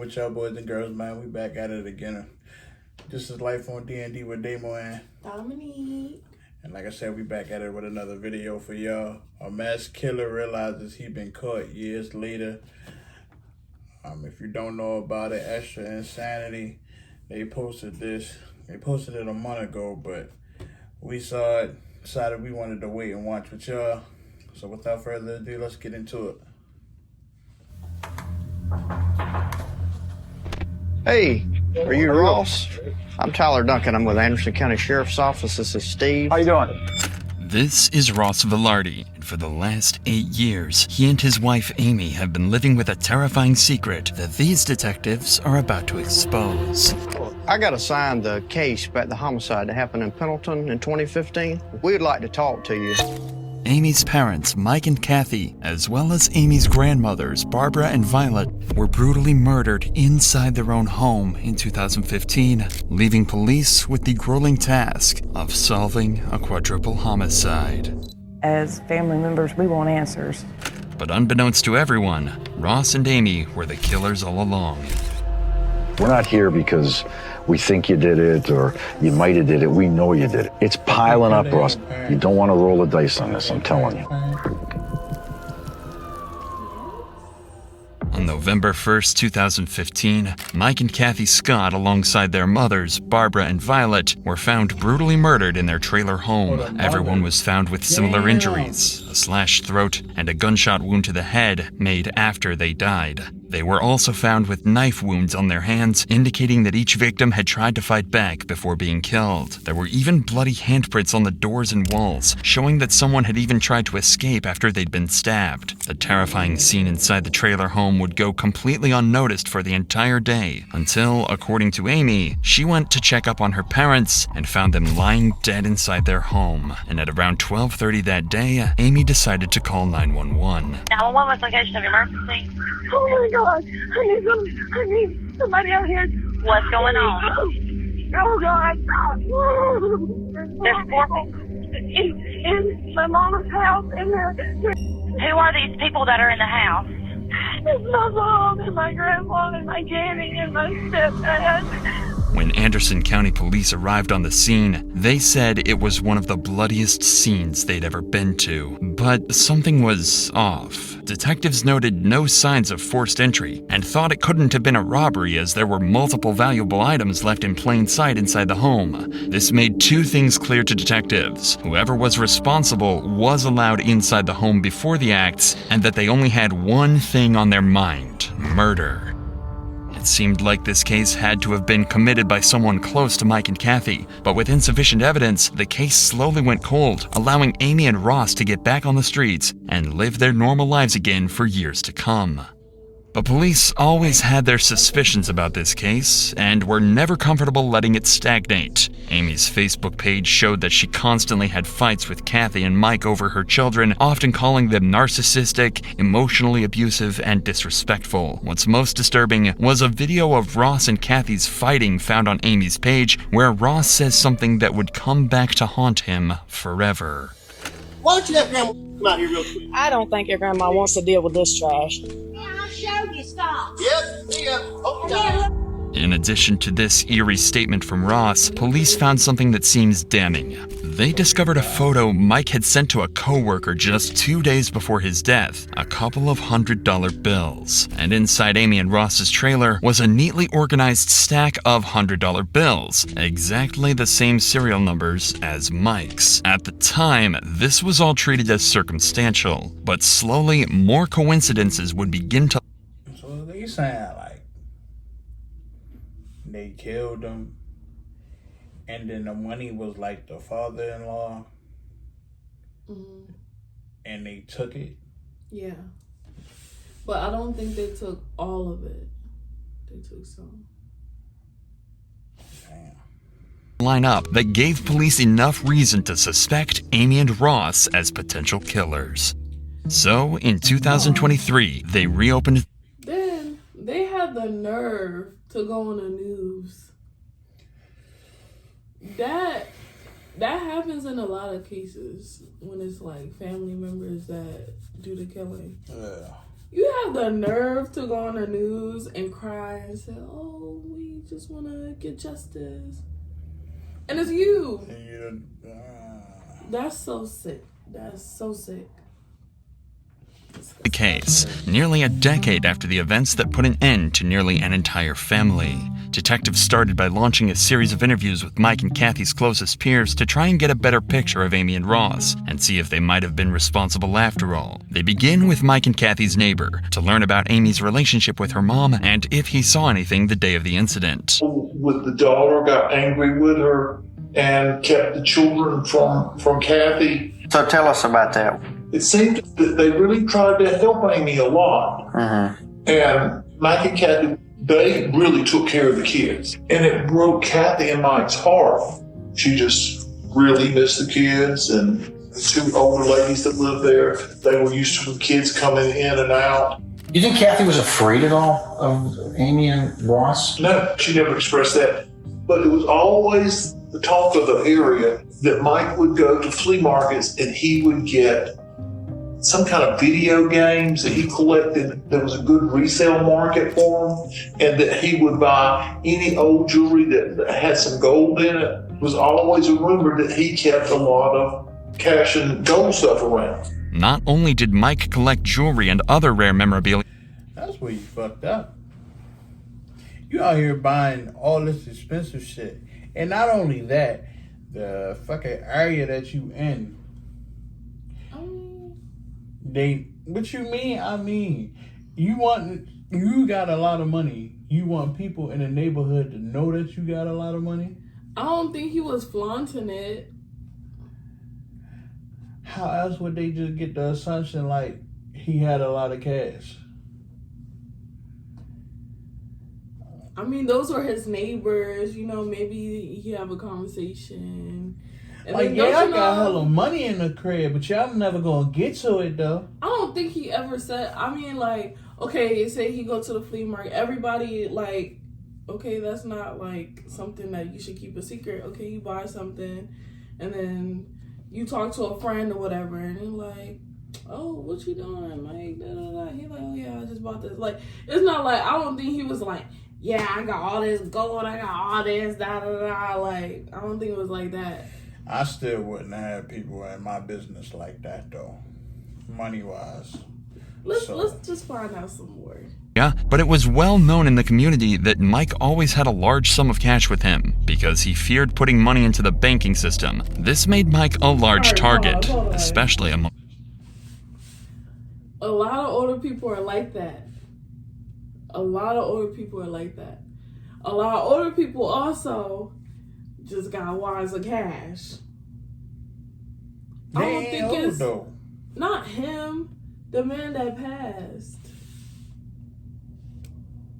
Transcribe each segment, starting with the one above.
with y'all boys and girls, man? We back at it again. This is Life on D&D with Daymo and Dominique. And like I said, we back at it with another video for y'all. A mass killer realizes he been caught years later. If you don't know about it, Extra Insanity, they posted this. They posted it a month ago, but we saw it, decided we wanted to wait and watch with y'all. So without further ado, let's get into it. Hey, are you Ross? I'm Tyler Duncan. I'm with Anderson County Sheriff's Office. This is Steve. How you doing? This is Ross Velarde, and for the last 8 years, he and his wife Amy have been living with a terrifying secret that these detectives are about to expose. I got assigned the case about the homicide that happened in Pendleton in 2015. We'd like to talk to you. Amy's parents, Mike and Kathy, as well as Amy's grandmothers, Barbara and Violet, were brutally murdered inside their own home in 2015, leaving police with the grueling task of solving a quadruple homicide. As family members, we want answers. But unbeknownst to everyone, Ross and Amy were the killers all along. We're not here because we think you did it or you might have did it. We know you did it. It's piling up, Ross. You don't want to roll the dice on this, I'm telling you. On November 1st, 2015, Mike and Kathy Scott, alongside their mothers, Barbara and Violet, were found brutally murdered in their trailer home. Everyone was found with similar injuries, a slashed throat and a gunshot wound to the head made after they died. They were also found with knife wounds on their hands, indicating that each victim had tried to fight back before being killed. There were even bloody handprints on the doors and walls, showing that someone had even tried to escape after they'd been stabbed. The terrifying scene inside the trailer home would go completely unnoticed for the entire day, until, according to Amy, she went to check up on her parents and found them lying dead inside their home. And at around 12:30 that day, Amy decided to call 911. 911 was location of emergency. Oh my God, I need somebody out here. What's going on? Oh God. There's 4 people. In my mama's house, and Who are these people that are in the house? it's my mom and my grandma and my granny and my stepdad. When Anderson County Police arrived on the scene, they said it was one of the bloodiest scenes they'd ever been to. But something was off. Detectives noted no signs of forced entry and thought it couldn't have been a robbery as there were multiple valuable items left in plain sight inside the home. This made 2 things clear to detectives. Whoever was responsible was allowed inside the home before the acts, and that they only had one thing on their mind: murder. It seemed like this case had to have been committed by someone close to Mike and Kathy, but with insufficient evidence, the case slowly went cold, allowing Amy and Ross to get back on the streets and live their normal lives again for years to come. But police always had their suspicions about this case and were never comfortable letting it stagnate. Amy's Facebook page showed that she constantly had fights with Kathy and Mike over her children, often calling them narcissistic, emotionally abusive, and disrespectful. What's most disturbing was a video of Ross and Kathy's fighting found on Amy's page, where Ross says something that would come back to haunt him forever. Why don't you have Grandma come out here real quick? I don't think your grandma wants to deal with this trash. I'll show you, stop. Yep, see ya. Oh, In addition to this eerie statement from Ross, police found something that seems damning. They discovered a photo Mike had sent to a coworker just 2 days before his death, a couple of $100 bills. And inside Amy and Ross's trailer was a neatly organized stack of $100 bills, exactly the same serial numbers as Mike's. At the time, this was all treated as circumstantial, but slowly more coincidences would begin to... So they saying like they killed him, and then the money was like the father-in-law, and they took it. Yeah. But I don't think they took all of it. They took some. Damn. line up that gave police enough reason to suspect Amy and Ross as potential killers. So, in 2023, they reopened... Then, they had the nerve to go on the news. That happens in a lot of cases when it's like family members that do the killing. You have the nerve to go on the news and cry and say, "Oh, we just want to get justice," and it's you. That's so sick. That's so sick. The case, nearly a decade after the events that put an end to nearly an entire family. Detectives started by launching a series of interviews with Mike and Kathy's closest peers to try and get a better picture of Amy and Ross and see if they might have been responsible after all. They begin with Mike and Kathy's neighbor to learn about Amy's relationship with her mom and if he saw anything the day of the incident. With the daughter, got angry with her and kept the children from Kathy. So tell us about that. It seemed that they really tried to help Amy a lot. And Mike and Kathy, they really took care of the kids. And it broke Kathy and Mike's heart. She just really missed the kids, and the two older ladies that lived there, they were used to the kids coming in and out. You think Kathy was afraid at all of Amy and Ross? No, she never expressed that. But it was always the talk of the area that Mike would go to flea markets and he would get some kind of video games that he collected. There was a good resale market for him, and that he would buy any old jewelry that had some gold in it. It was always a rumor that he kept a lot of cash and gold stuff around. Not only did Mike collect jewelry and other rare memorabilia. That's where you fucked up. You out here buying all this expensive shit. And not only that, the fucking area that you in. What you mean? I mean, you got a lot of money. You want people in the neighborhood to know that you got a lot of money? I don't think he was flaunting it. How else would they just get the assumption like he had a lot of cash? I mean, those were his neighbors. You know, maybe he have a conversation. And like, yeah, I got hella money in the crib, but y'all never gonna get to it, though. I don't think he ever said, I mean, like, okay, say he go to the flea market. Everybody, like, okay, that's not, like, something that you should keep a secret. Okay, you buy something, and then you talk to a friend or whatever, and you're like, oh, what you doing? Like, da-da-da. He's like, oh, yeah, I just bought this. Like, it's not like, I don't think he was like, yeah, I got all this gold, I got all this, da-da-da. Like, I don't think it was like that. I still wouldn't have people in my business like that, though, money-wise. Let's just find out some more. Yeah, but it was well known in the community that Mike always had a large sum of cash with him because he feared putting money into the banking system. This made Mike a large target, especially among... A lot of older people are like that. A lot of older people are like that. A lot of older people also just got wads of cash. I don't think it's not him, the man that passed.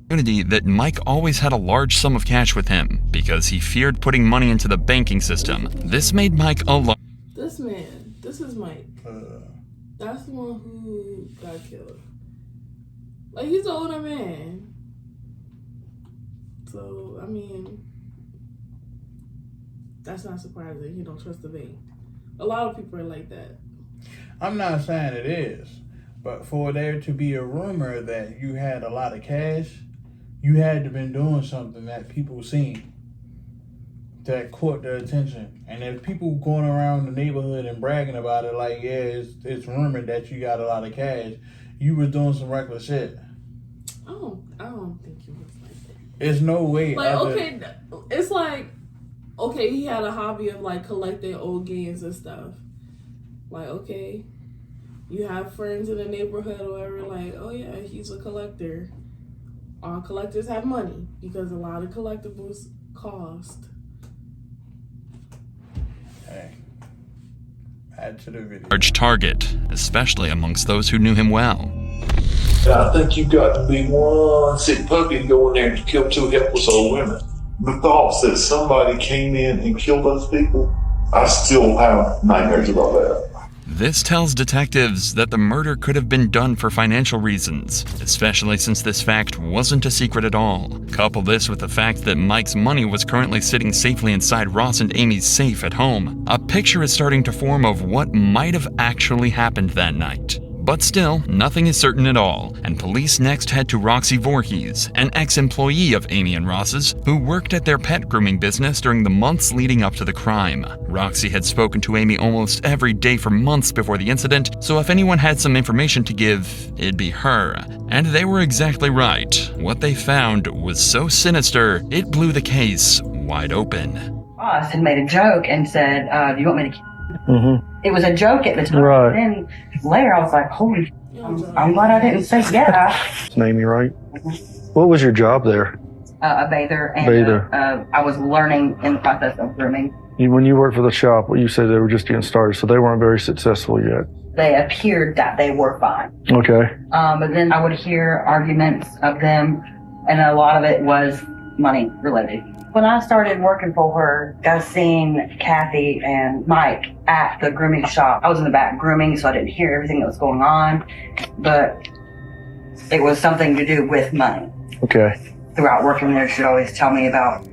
That Mike always had a large sum of cash with him because he feared putting money into the banking system. This made Mike a This man, this is Mike. That's the one who got killed. Like, he's an older man. So, I mean, that's not surprising. He don't trust the bank. A lot of people are like that. I'm not saying it is, but for there to be a rumor that you had a lot of cash, you had to have been doing something that people seen that caught their attention. And if people going around the neighborhood and bragging about it, like, yeah, it's rumored that you got a lot of cash, you was doing some reckless shit. I don't think he was like that. There's no way. Like, okay, it's like, okay, he had a hobby of, like, collecting old games and stuff. Like, okay, you have friends in the neighborhood or whatever, like, oh yeah, he's a collector. All collectors have money because a lot of collectibles cost. Hey, add to the video. large target, especially amongst those who knew him well. I think you've got to be one sick puppy to go in there and kill two helpless old women. The thoughts that somebody came in and killed those people, I still have nightmares about that. This tells detectives that the murder could have been done for financial reasons, especially since this fact wasn't a secret at all. Couple this with the fact that Mike's money was currently sitting safely inside Ross and Amy's safe at home. A picture is starting to form of what might have actually happened that night. But still, nothing is certain at all, and police next head to Roxy Voorhees, an ex-employee of Amy and Ross's, who worked at their pet grooming business during the months leading up to the crime. Roxy had spoken to Amy almost every day for months before the incident, so if anyone had some information to give, it'd be her. And they were exactly right. What they found was so sinister, it blew the case wide open. Ross had made a joke and said, do you want me to kill you? Mm-hmm. It was a joke at the time. Right. Then later I was like, holy, I'm glad I didn't say yeah. It's Amy, right? What was your job there? A bather. And I was learning in the process of grooming. When you worked for the shop, you said they were just getting started, so they weren't very successful yet. They appeared that they were fine. Okay. But then I would hear arguments of them, and a lot of it was money related. When I started working for her, I seen Kathy and Mike at the grooming shop. I was in the back grooming, so I didn't hear everything that was going on, but it was something to do with money. Okay. Throughout working there, she'd always tell me about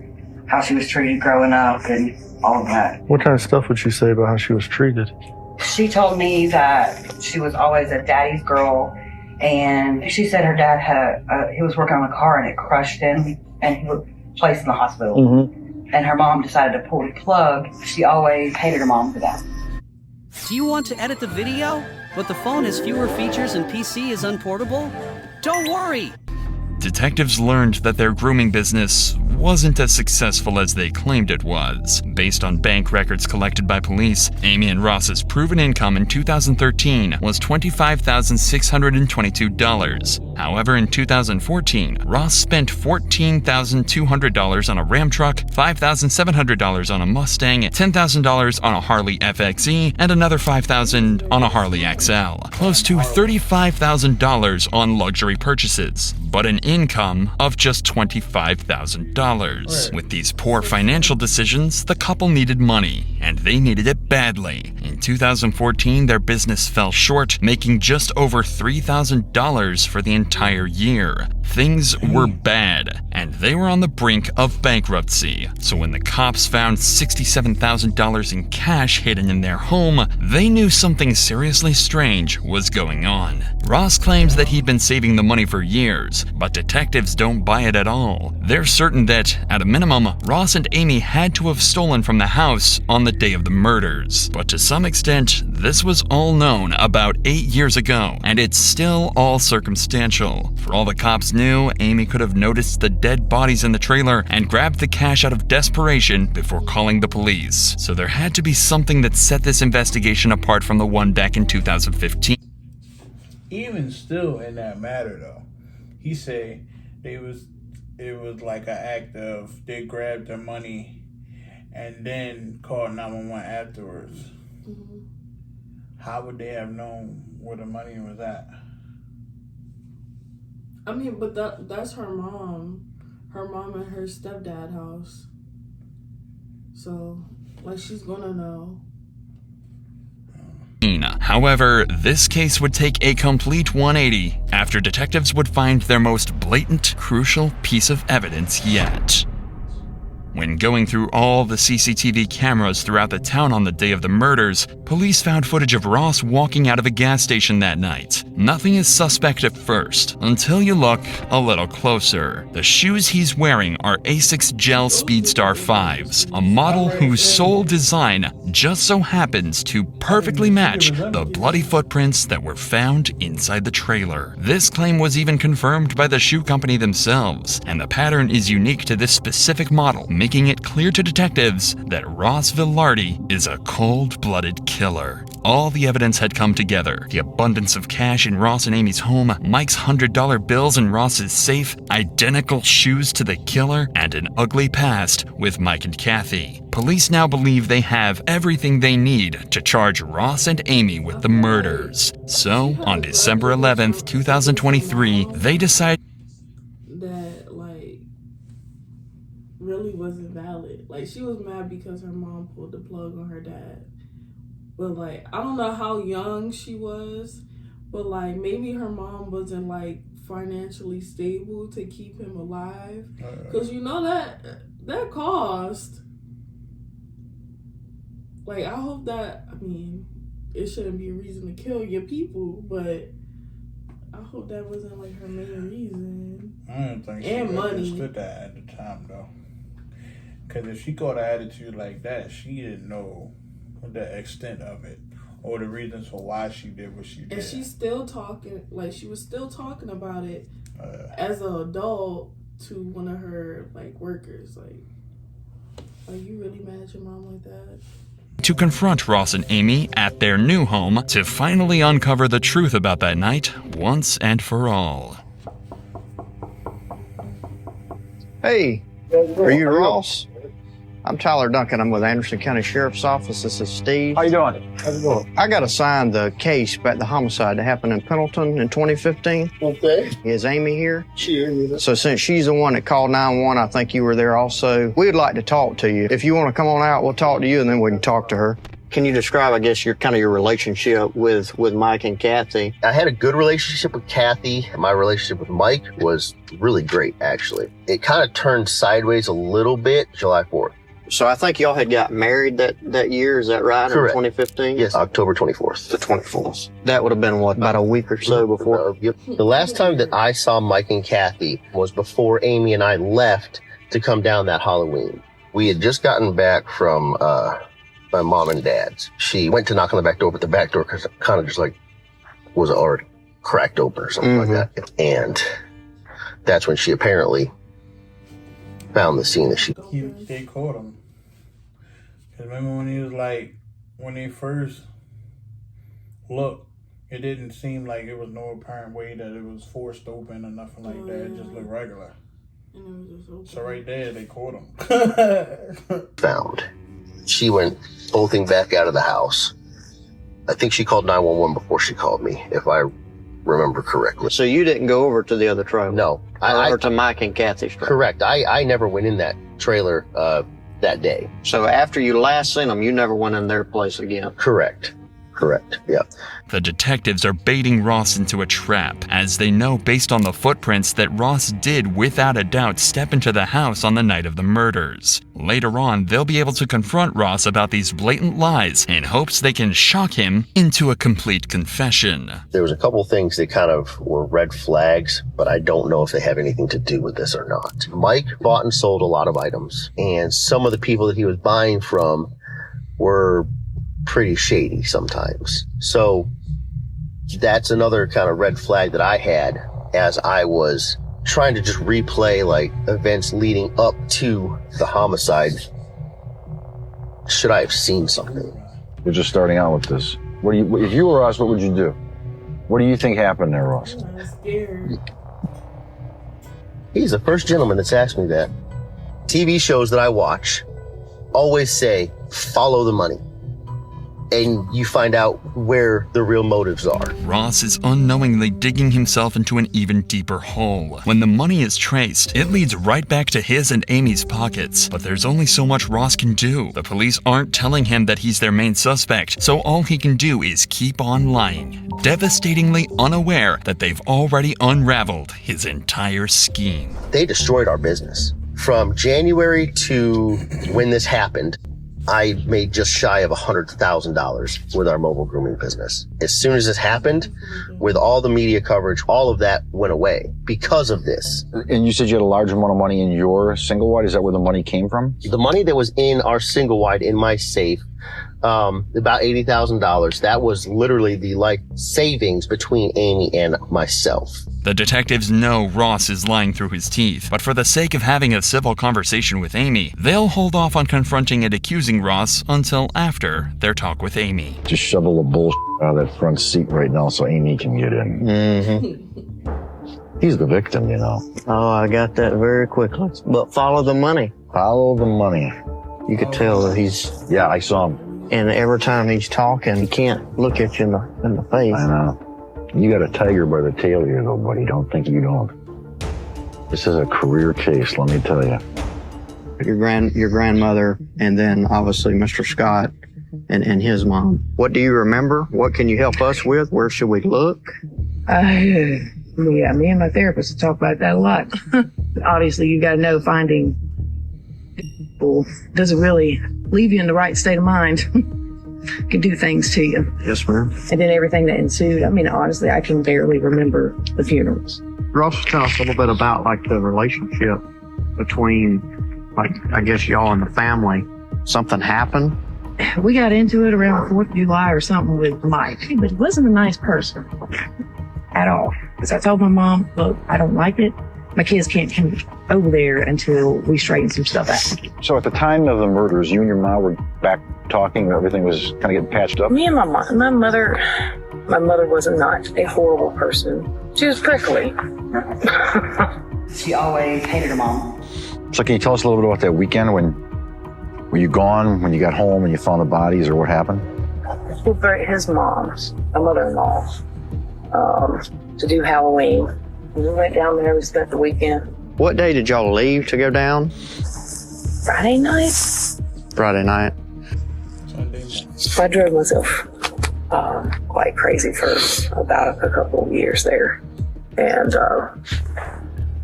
how she was treated growing up and all of that. What kind of stuff would she say about how she was treated? She told me that she was always a daddy's girl, and she said her dad had he was working on a car and it crushed him, and he was placed in the hospital. Mm-hmm. And her mom decided to pull the plug. She always hated her mom for that. Do you want to edit the video, but the phone has fewer features and PC is unportable? Don't worry! Detectives learned that their grooming business wasn't as successful as they claimed it was. Based on bank records collected by police, Amy and Ross's proven income in 2013 was $25,622. However, in 2014, Ross spent $14,200 on a Ram truck, $5,700 on a Mustang, $10,000 on a Harley FXE, and another $5,000 on a Harley XL. Close to $35,000 on luxury purchases, but an income of just $25,000. With these poor financial decisions, the couple needed money, and they needed it badly. In 2014, their business fell short, making just over $3,000 for the entire year. Things were bad, and they were on the brink of bankruptcy. So when the cops found $67,000 in cash hidden in their home, they knew something seriously strange was going on. Ross claims that he'd been saving the money for years, but detectives don't buy it at all. They're certain that, at a minimum, Ross and Amy had to have stolen from the house on the day of the murders. But to some extent, this was all known about 8 years ago, and it's still all circumstantial. For all the cops knew, Amy could have noticed the dead bodies in the trailer and grabbed the cash out of desperation before calling the police. So there had to be something that set this investigation apart from the one back in 2015. Even still in that matter though, he said it was like an act of they grabbed their money and then called 911 afterwards. Mm-hmm. How would they have known where the money was at? I mean, but that's her mom. Her mom and her stepdad house. So, like, she's gonna know. However, this case would take a complete 180 after detectives would find their most blatant, crucial piece of evidence yet. When going through all the CCTV cameras throughout the town on the day of the murders, police found footage of Ross walking out of a gas station that night. Nothing is suspect at first, until you look a little closer. The shoes he's wearing are Asics Gel Speedstar 5s, a model whose sole design just so happens to perfectly match the bloody footprints that were found inside the trailer. This claim was even confirmed by the shoe company themselves, and the pattern is unique to this specific model, making it clear to detectives that Ross Velarde is a cold-blooded killer. All the evidence had come together. The abundance of cash in Ross and Amy's home, Mike's $100 bills in Ross's safe, identical shoes to the killer, and an ugly past with Mike and Kathy. Police now believe they have everything they need to charge Ross and Amy with the murders. So, on December 11th, 2023, they decided that, like, really wasn't valid. Like, she was mad because her mom pulled the plug on her dad. But, like, I don't know how young she was, but, like, maybe her mom wasn't, like, financially stable to keep him alive. Because, you know, that cost. Like, I hope that, I mean, it shouldn't be a reason to kill your people, but I hope that wasn't like her main reason. I don't think she and money. understood that at the time though. Because if she got an attitude like that, she didn't know the extent of it or the reasons for why she did what she did. And she's still talking, like she was still talking about it as an adult to one of her like workers. Like, are you really mad at your mom like that? To confront Ross and Amy at their new home to finally uncover the truth about that night once and for all. Hey, are you Ross? I'm Tyler Duncan. I'm with Anderson County Sheriff's Office. This is Steve. How you doing? How's it going? I got assigned the case about the homicide that happened in Pendleton in 2015. Okay. Is Amy here? She here. So since she's the one that called 911, I think you were there also. We'd like to talk to you. If you want to come on out, we'll talk to you and then we can talk to her. Can you describe, I guess, your relationship with Mike and Kathy? I had a good relationship with Kathy. My relationship with Mike was really great, actually. It kind of turned sideways a little bit July 4th. So I think y'all had got married that year, is that right? Correct. In 2015? Yes, October 24th. The 24th. That would have been, what, about a week or so before? Yep. The last time that I saw Mike and Kathy was before Amy and I left to come down that Halloween. We had just gotten back from my mom and dad's. She went to knock on the back door, but the back door kind of just like was already cracked open or something like that. And that's when she apparently found the scene that they caught him. Cause remember when he was like, when they first looked, it didn't seem like it was no apparent way that it was forced open or nothing like that. It just looked regular. And it was just open. So right there, they caught him. Found. She went bolting back out of the house. I think she called 911 before she called me, if I remember correctly. So you didn't go over to the other trailer? No. Or to Mike and Kathy's trailer? Correct. I never went in that trailer that day. So after you last seen them, you never went in their place again? Correct. Yeah. The detectives are baiting Ross into a trap, as they know based on the footprints that Ross did without a doubt step into the house on the night of the murders. Later on, they'll be able to confront Ross about these blatant lies in hopes they can shock him into a complete confession. There was a couple things that kind of were red flags, but I don't know if they have anything to do with this or not. Mike bought and sold a lot of items, and some of the people that he was buying from were pretty shady sometimes. So that's another kind of red flag that I had as I was trying to just replay like events leading up to the homicide. Should I have seen something? You're just starting out with this. If you were us, what would you do? What do you think happened there, Ross? I'm scared. He's the first gentleman that's asked me that. TV shows that I watch always say, follow the money. And you find out where the real motives are. Ross is unknowingly digging himself into an even deeper hole. When the money is traced, it leads right back to his and Amy's pockets. But there's only so much Ross can do. The police aren't telling him that he's their main suspect, so all he can do is keep on lying, devastatingly unaware that they've already unraveled his entire scheme. They destroyed our business. From January to when this happened, I made just shy of $100,000 with our mobile grooming business. As soon as this happened, with all the media coverage, all of that went away because of this. And you said you had a large amount of money in your single wide. Is that where the money came from? The money that was in our single wide in my safe, about $80,000. That was literally the savings between Amy and myself. The detectives know Ross is lying through his teeth, but for the sake of having a civil conversation with Amy, they'll hold off on confronting and accusing Ross until after their talk with Amy. Just shovel the bullshit out of that front seat right now so Amy can get in. Mm-hmm. He's the victim, you know. Oh, I got that very quickly. But follow the money. Follow the money. You could tell that he's... Yeah, I saw him. And every time he's talking, he can't look at you in the face. I know. You got a tiger by the tail here, though, buddy. Don't think you don't. This is a career case, let me tell you. Your grandmother, and then obviously Mr. Scott and his mom. What do you remember? What can you help us with? Where should we look? Yeah, me and my therapist talk about that a lot. Obviously, you got to know finding people doesn't really leave you in the right state of mind. can do things to you. Yes, ma'am. And then everything that ensued, I mean, honestly, I can barely remember the funerals. Ross, tell us a little bit about like the relationship between, like, I guess y'all and the family. Something happened? We got into it around 4th of July or something with Mike, but he wasn't a nice person at all. Because I told my mom, look, I don't like it. My kids can't come over there until we straighten some stuff out. So at the time of the murders, you and your mom were back talking, everything was kind of getting patched up? Me and my mother was not a horrible person. She was prickly. She always hated her mom. So can you tell us a little bit about that weekend when were you gone, when you got home and you found the bodies, or what happened? He brought his mom's, my mother-in-law, to do Halloween. We went down there, we spent the weekend. What day did y'all leave to go down? Friday night. Friday night. I drove myself quite crazy for about a couple of years there. And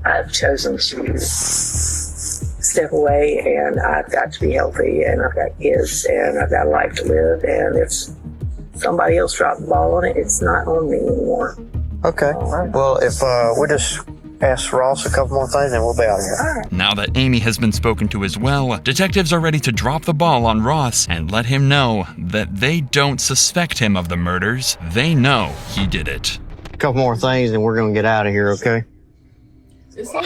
I've chosen to step away, and I've got to be healthy, and I've got kids, and I've got a life to live, and if somebody else dropped the ball on it, it's not on me anymore. Okay. Well, if we just ask Ross a couple more things, and we'll be out of here. Now that Amy has been spoken to as well, detectives are ready to drop the ball on Ross and let him know that they don't suspect him of the murders. They know he did it. A couple more things, and we're going to get out of here, okay?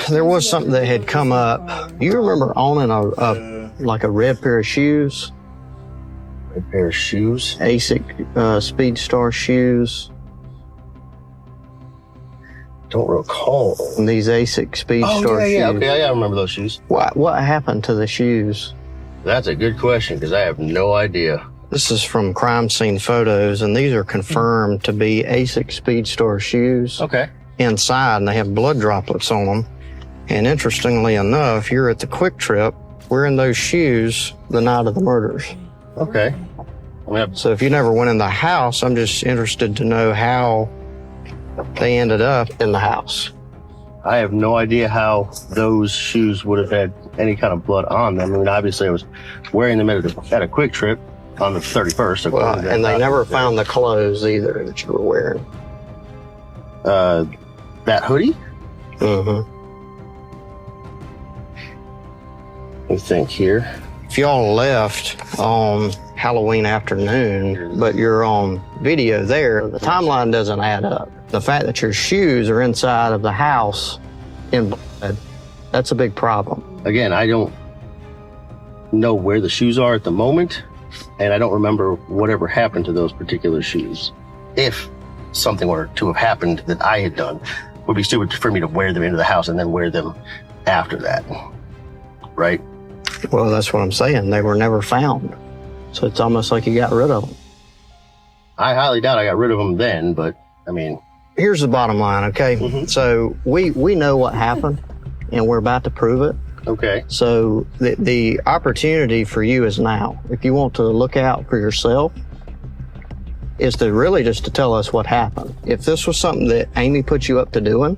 There was something that had come up. You remember owning a red pair of shoes? Red pair of shoes? ASIC Speed Star shoes. Don't recall. These ASIC Speed Star shoes. Yeah, okay, I remember those shoes. What happened to the shoes? That's a good question, because I have no idea. This is from crime scene photos, and these are confirmed to be ASIC Speed Star shoes. Okay. Inside, and they have blood droplets on them. And interestingly enough, you're at the Quick Trip wearing those shoes the night of the murders. Okay. So if you never went in the house, I'm just interested to know how they ended up in the house. I have no idea how those shoes would have had any kind of blood on them. I mean, obviously I was wearing them at a Quick Trip on the 31st. Well, and they never found the clothes either that you were wearing. That hoodie? Mm-hmm. Let me think here. If y'all left on Halloween afternoon, but you're on video there, the timeline doesn't add up. The fact that your shoes are inside of the house in blood, that's a big problem. Again, I don't know where the shoes are at the moment, and I don't remember whatever happened to those particular shoes. If something were to have happened that I had done, it would be stupid for me to wear them into the house and then wear them after that, right? Well, that's what I'm saying. They were never found. So it's almost like you got rid of them. I highly doubt I got rid of them then, but I mean... Here's the bottom line, okay? Mm-hmm. So we know what happened, and we're about to prove it. Okay. So the opportunity for you is now. If you want to look out for yourself, is to really just to tell us what happened. If this was something that Amy put you up to doing,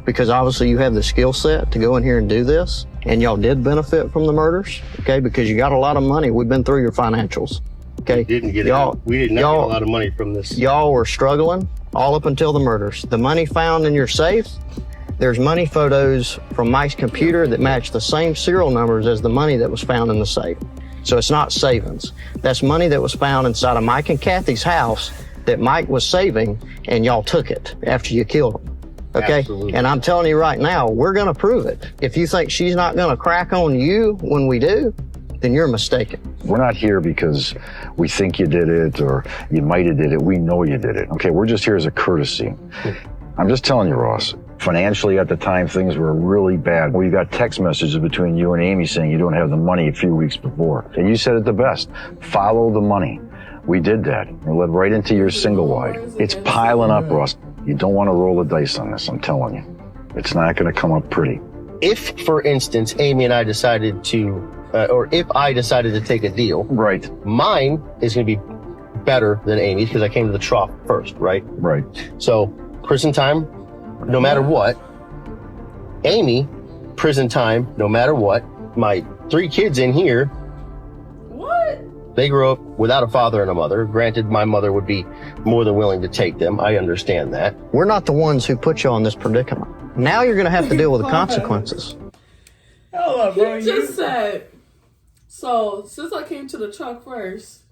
because obviously you have the skill set to go in here and do this, and y'all did benefit from the murders, okay, because you got a lot of money. We've been through your financials, okay? We did not get a lot of money from this. Y'all were struggling all up until the murders. The money found in your safe, there's money photos from Mike's computer that match the same serial numbers as the money that was found in the safe. So it's not savings. That's money that was found inside of Mike and Kathy's house that Mike was saving, and y'all took it after you killed them. Okay? Absolutely. And I'm telling you right now, we're gonna prove it. If you think she's not gonna crack on you when we do, then you're mistaken. We're not here because we think you did it or you might have did it. We know you did it. Okay, we're just here as a courtesy. I'm just telling you, Ross, financially at the time, things were really bad. We got text messages between you and Amy saying you don't have the money a few weeks before. And you said it the best, follow the money. We did that. We led right into your single wide. It's piling up, Ross. You don't want to roll the dice on this, I'm telling you. It's not going to come up pretty. If, for instance, Amy and I decided to, or if I decided to take a deal, right, mine is going to be better than Amy's because I came to the trough first, right? Right. So, prison time, no matter what. Amy, prison time, no matter what. My 3 kids in here. What? They grew up without a father and a mother. Granted, my mother would be more than willing to take them. I understand that. We're not the ones who put you on this predicament. Now you're going to have to deal with the consequences. Hold up, bro. He just said, so since I came to the truck first,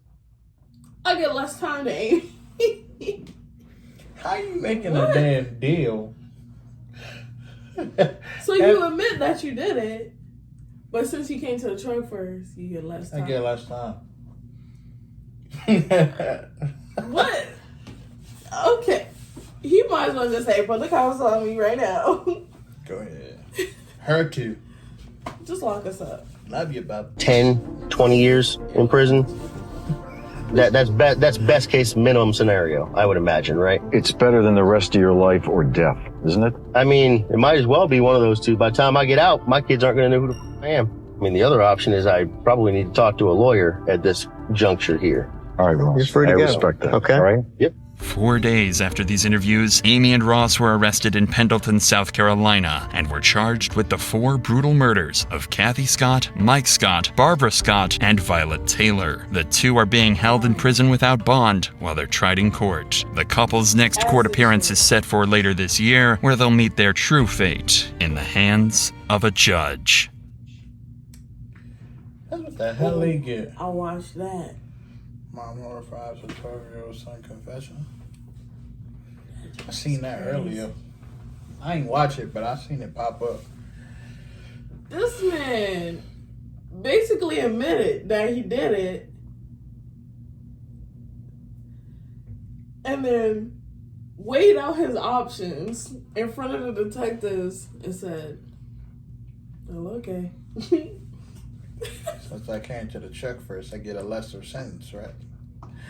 I get less time to aim. How you making a damn deal? So you admit that you did it, but since you came to the truck first, you get less time. I get less time. What? Okay. He might as well just say, put the cops on me right now. Go ahead. Her too. Just lock us up. Love you, Bob. 10, 20 years in prison. That's best case minimum scenario, I would imagine, right? It's better than the rest of your life or death, isn't it? I mean, it might as well be one of those two. By the time I get out, my kids aren't going to know who the f- I am. I mean, the other option is I probably need to talk to a lawyer at this juncture here. All right, Ross. You're free to I go. respect that. Okay. All right? Yep. 4 days after these interviews, Amy and Ross were arrested in Pendleton, South Carolina, and were charged with the 4 brutal murders of Kathy Scott, Mike Scott, Barbara Scott, and Violet Taylor. The 2 are being held in prison without bond while they're tried in court. The couple's next court appearance is set for later this year, where they'll meet their true fate in the hands of a judge. What the hell they get? I watched that. Mom horrifies her 12-year-old son confession. I seen that earlier. I ain't watch it, but I seen it pop up. This man basically admitted that he did it. And then weighed out his options in front of the detectives and said, well, okay. Since I came to the truck first, I get a lesser sentence, right?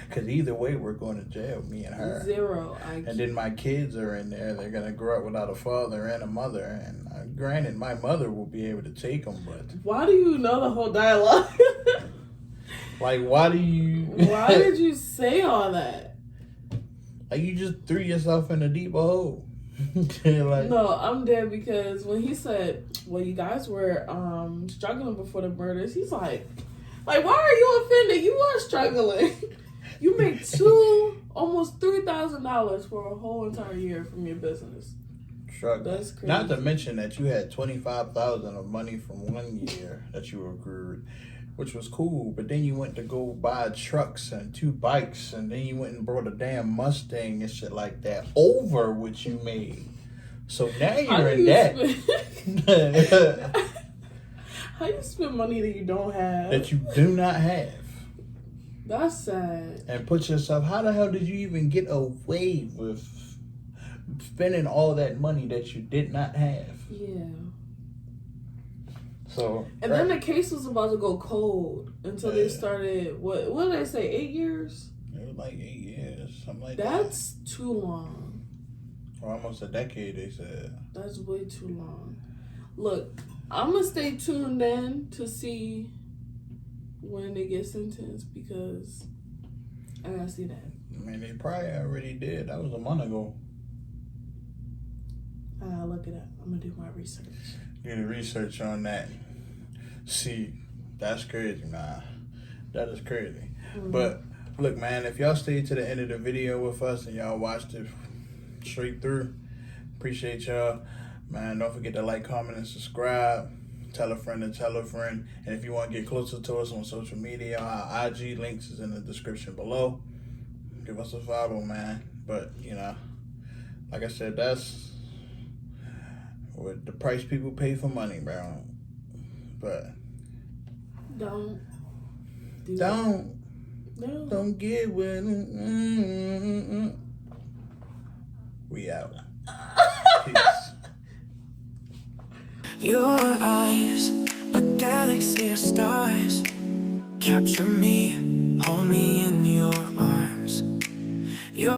Because either way, we're going to jail, me and her. 0. And then my kids are in there. They're going to grow up without a father and a mother. And granted, my mother will be able to take them, but... Why do you know the whole dialogue? Like, why do you... Why did you say all that? Like, you just threw yourself in a deep hole. Like, No, I'm dead because when he said, well, you guys were struggling before the murders, he's like, why are you offended? You were struggling. You made almost $3,000 for a whole entire year from your business. struggling. That's crazy. Not to mention that you had $25,000 of money from 1 year that you accrued, which was cool. But then you went to go buy trucks and 2 bikes, and then you went and brought a damn Mustang and shit like that over what you made. So now you're in debt. How you spend money that you don't have? That you do not have. That's sad. And put yourself, how the hell did you even get away with spending all that money that you did not have? Yeah. So, and then the case was about to go cold until they started, what did they say, 8 years? It was like 8 years, something like that. That's too long. Or almost a decade, they said. That's way too long. Look, I'm going to stay tuned in to see when they get sentenced because I got to see that. I mean, they probably already did. That was a month ago. I'll look it up. I'm going to do my research. Do the research on that. See, that's crazy, nah. That is crazy. Mm-hmm. But, look, man, if y'all stayed to the end of the video with us and y'all watched it straight through, appreciate y'all. Man, don't forget to like, comment, and subscribe. Tell a friend and tell a friend. And if you want to get closer to us on social media, our IG links is in the description below. Give us a follow, man. But, you know, like I said, that's what the price people pay for money, bro. But don't get with it. We out. Peace. Your eyes, a galaxy of stars, capture me, hold me in your